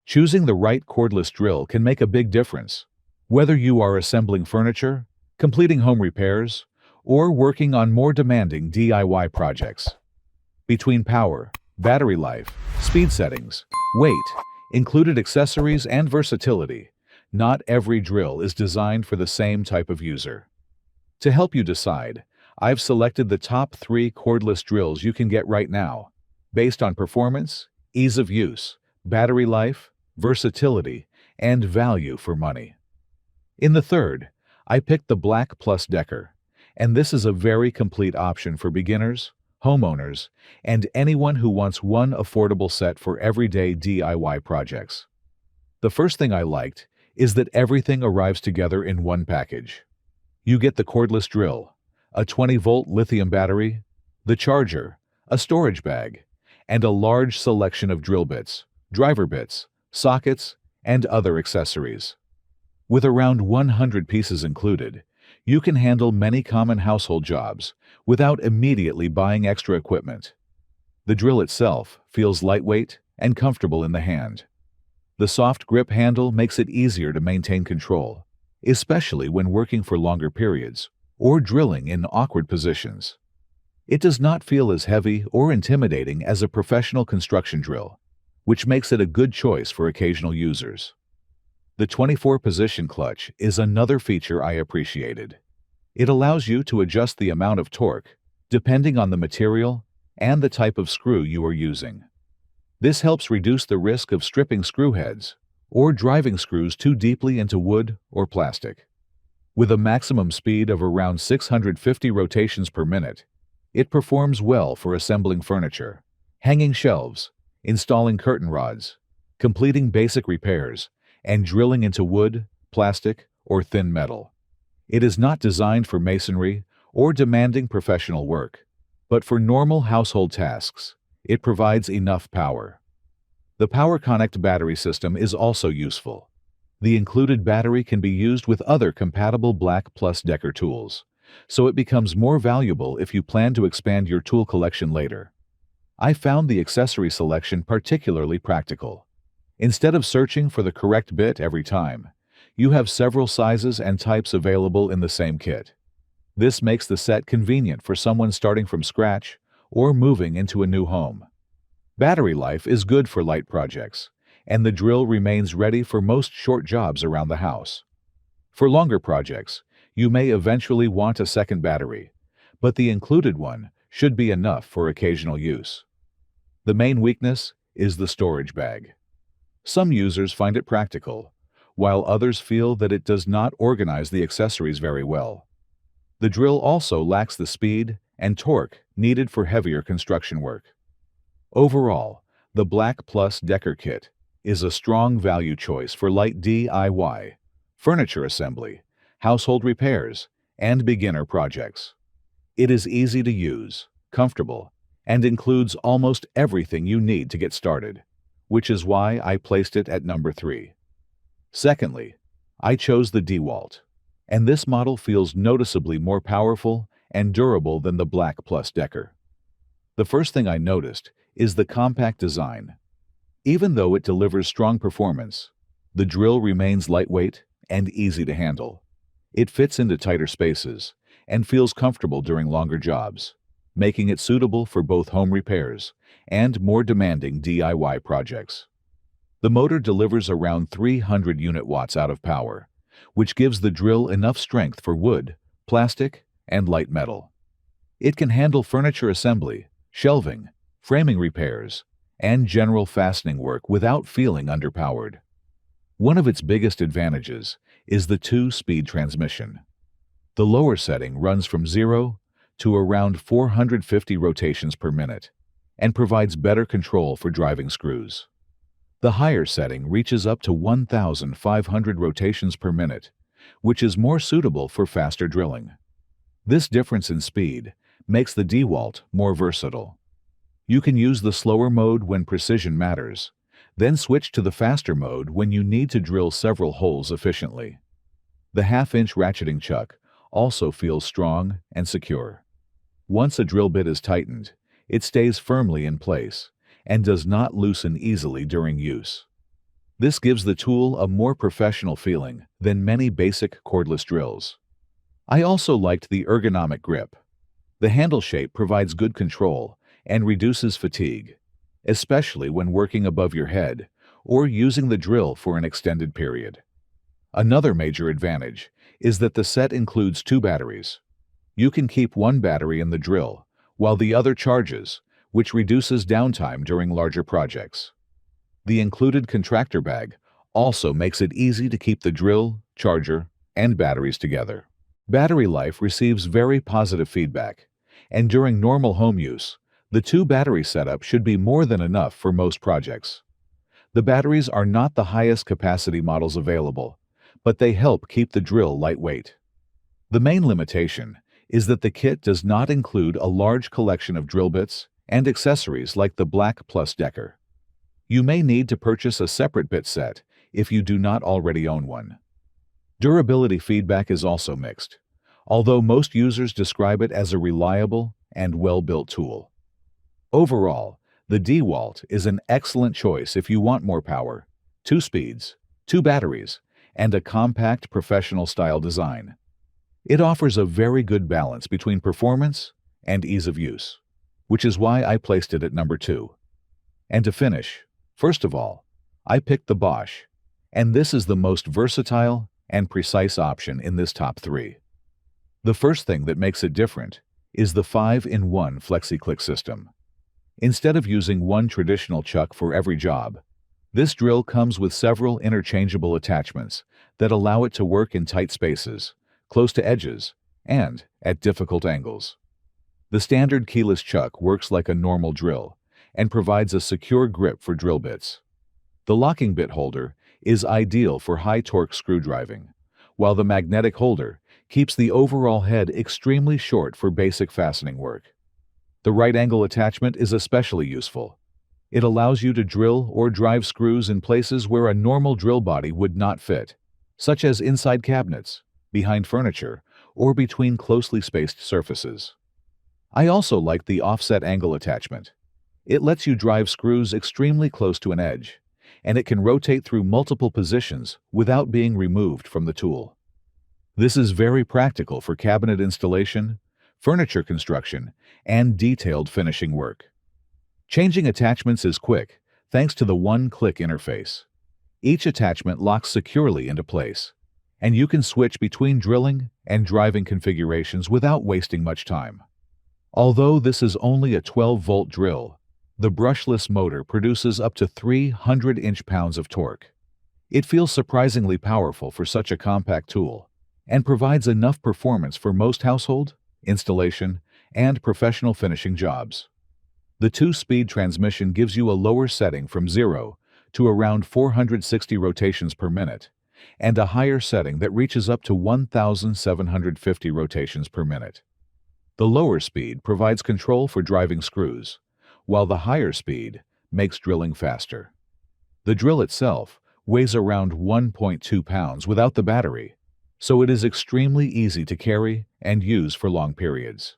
Choosing the right cordless drill can make a big difference. Whether you are assembling furniture, completing home repairs, or working on more demanding DIY projects. Between power, battery life, speed settings, weight, included accessories, and versatility, not every drill is designed for the same type of user. To help you decide, I've selected the top 3 cordless drills you can get right now, based on performance, ease of use, battery life, versatility, and value for money. In the third, I picked the BLACK+DECKER, and this is a very complete option for beginners, homeowners, and anyone who wants one affordable set for everyday DIY projects. The first thing I liked is that everything arrives together in one package. You get the cordless drill, a 20-volt lithium battery, the charger, a storage bag, and a large selection of drill bits, driver bits, sockets, and other accessories. With around 100 pieces included, you can handle many common household jobs without immediately buying extra equipment. The drill itself feels lightweight and comfortable in the hand. The soft grip handle makes it easier to maintain control, especially when working for longer periods or drilling in awkward positions. It does not feel as heavy or intimidating as a professional construction drill, which makes it a good choice for occasional users. The 24-position clutch is another feature I appreciated. It allows you to adjust the amount of torque depending on the material and the type of screw you are using. This helps reduce the risk of stripping screw heads or driving screws too deeply into wood or plastic. With a maximum speed of around 650 rotations per minute, it performs well for assembling furniture, hanging shelves, installing curtain rods, completing basic repairs, and drilling into wood, plastic, or thin metal. It is not designed for masonry or demanding professional work, but for normal household tasks, it provides enough power. The PowerConnect battery system is also useful. The included battery can be used with other compatible BLACK+DECKER tools, so it becomes more valuable if you plan to expand your tool collection later. I found the accessory selection particularly practical. Instead of searching for the correct bit every time, you have several sizes and types available in the same kit. This makes the set convenient for someone starting from scratch or moving into a new home. Battery life is good for light projects, and the drill remains ready for most short jobs around the house. For longer projects, you may eventually want a second battery, but the included one should be enough for occasional use. The main weakness is the storage bag. Some users find it practical, while others feel that it does not organize the accessories very well. The drill also lacks the speed and torque needed for heavier construction work. Overall, the BLACK+DECKER kit is a strong value choice for light DIY, furniture assembly, household repairs, and beginner projects. It is easy to use, comfortable, and includes almost everything you need to get started, which is why I placed it at number 3. Secondly, I chose the DeWalt, and this model feels noticeably more powerful and durable than the BLACK+DECKER. The first thing I noticed is the compact design. Even though it delivers strong performance, the drill remains lightweight and easy to handle. It fits into tighter spaces and feels comfortable during longer jobs, making it suitable for both home repairs and more demanding DIY projects. The motor delivers around 300 unit watts out of power, which gives the drill enough strength for wood, plastic, and light metal. It can handle furniture assembly, shelving, framing repairs, and general fastening work without feeling underpowered. One of its biggest advantages is the 2-speed transmission. The lower setting runs from 0 to around 450 rotations per minute and provides better control for driving screws. The higher setting reaches up to 1,500 rotations per minute, which is more suitable for faster drilling. This difference in speed makes the DeWalt more versatile. You can use the slower mode when precision matters, then switch to the faster mode when you need to drill several holes efficiently. The half-inch ratcheting chuck also feels strong and secure. Once a drill bit is tightened, it stays firmly in place and does not loosen easily during use. This gives the tool a more professional feeling than many basic cordless drills. I also liked the ergonomic grip. The handle shape provides good control and reduces fatigue, especially when working above your head or using the drill for an extended period. Another major advantage is that the set includes 2 batteries. You can keep one battery in the drill while the other charges, which reduces downtime during larger projects. The included contractor bag also makes it easy to keep the drill, charger, and batteries together. Battery life receives very positive feedback, and during normal home use, the 2 battery setup should be more than enough for most projects. The batteries are not the highest capacity models available, but they help keep the drill lightweight. The main limitation is that the kit does not include a large collection of drill bits and accessories like the BLACK+DECKER. You may need to purchase a separate bit set if you do not already own one. Durability feedback is also mixed, although most users describe it as a reliable and well-built tool. Overall, the DeWalt is an excellent choice if you want more power, 2 speeds, 2 batteries, and a compact professional-style design. It offers a very good balance between performance and ease of use, which is why I placed it at number 2. And to finish, first of all, I picked the Bosch, and this is the most versatile and precise option in this top 3. The first thing that makes it different is the 5-in-1 FlexiClick system. Instead of using one traditional chuck for every job, this drill comes with several interchangeable attachments that allow it to work in tight spaces, close to edges, and at difficult angles. The standard keyless chuck works like a normal drill and provides a secure grip for drill bits. The locking bit holder is ideal for high-torque screw driving, while the magnetic holder keeps the overall head extremely short for basic fastening work. The right angle attachment is especially useful. It allows you to drill or drive screws in places where a normal drill body would not fit, such as inside cabinets, behind furniture, or between closely spaced surfaces. I also like the offset angle attachment. It lets you drive screws extremely close to an edge, and it can rotate through multiple positions without being removed from the tool. This is very practical for cabinet installation, furniture construction, and detailed finishing work. Changing attachments is quick, thanks to the one-click interface. Each attachment locks securely into place, and you can switch between drilling and driving configurations without wasting much time. Although this is only a 12-volt drill, the brushless motor produces up to 300 inch-pounds of torque. It feels surprisingly powerful for such a compact tool and provides enough performance for most household, installation, and professional finishing jobs. The 2-speed transmission gives you a lower setting from 0 to around 460 rotations per minute and a higher setting that reaches up to 1,750 rotations per minute. The lower speed provides control for driving screws, while the higher speed makes drilling faster. The drill itself weighs around 1.2 pounds without the battery, so it is extremely easy to carry and use for long periods.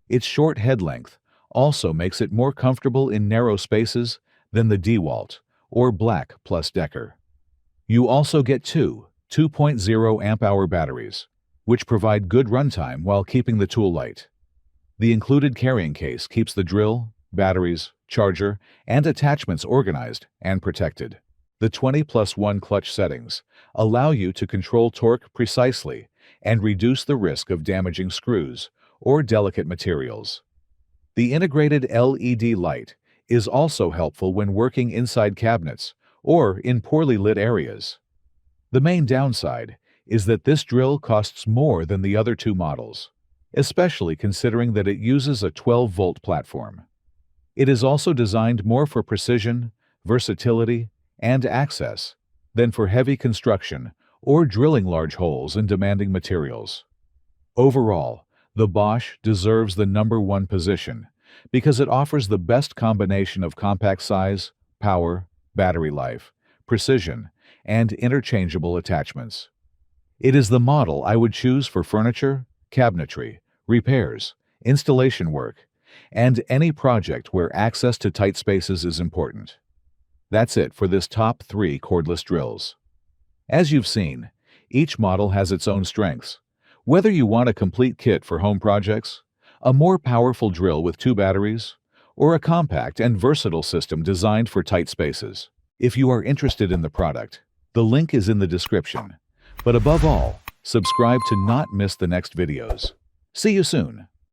Its short head length also makes it more comfortable in narrow spaces than the DeWalt or BLACK+DECKER. You also get 2.0 amp-hour batteries, which provide good runtime while keeping the tool light. The included carrying case keeps the drill, batteries, charger, and attachments organized and protected. The 20+1 clutch settings allow you to control torque precisely and reduce the risk of damaging screws or delicate materials. The integrated LED light is also helpful when working inside cabinets or in poorly lit areas. The main downside is that this drill costs more than the other 2 models, especially considering that it uses a 12-volt platform. It is also designed more for precision, versatility, and access than for heavy construction or drilling large holes in demanding materials. Overall, the Bosch deserves the number 1 position because it offers the best combination of compact size, power, battery life, precision, and interchangeable attachments. It is the model I would choose for furniture, cabinetry, repairs, installation work, and any project where access to tight spaces is important. That's it for this top 3 cordless drills. As you've seen, each model has its own strengths. Whether you want a complete kit for home projects, a more powerful drill with 2 batteries, or a compact and versatile system designed for tight spaces. If you are interested in the product, the link is in the description. But above all, subscribe to not miss the next videos. See you soon.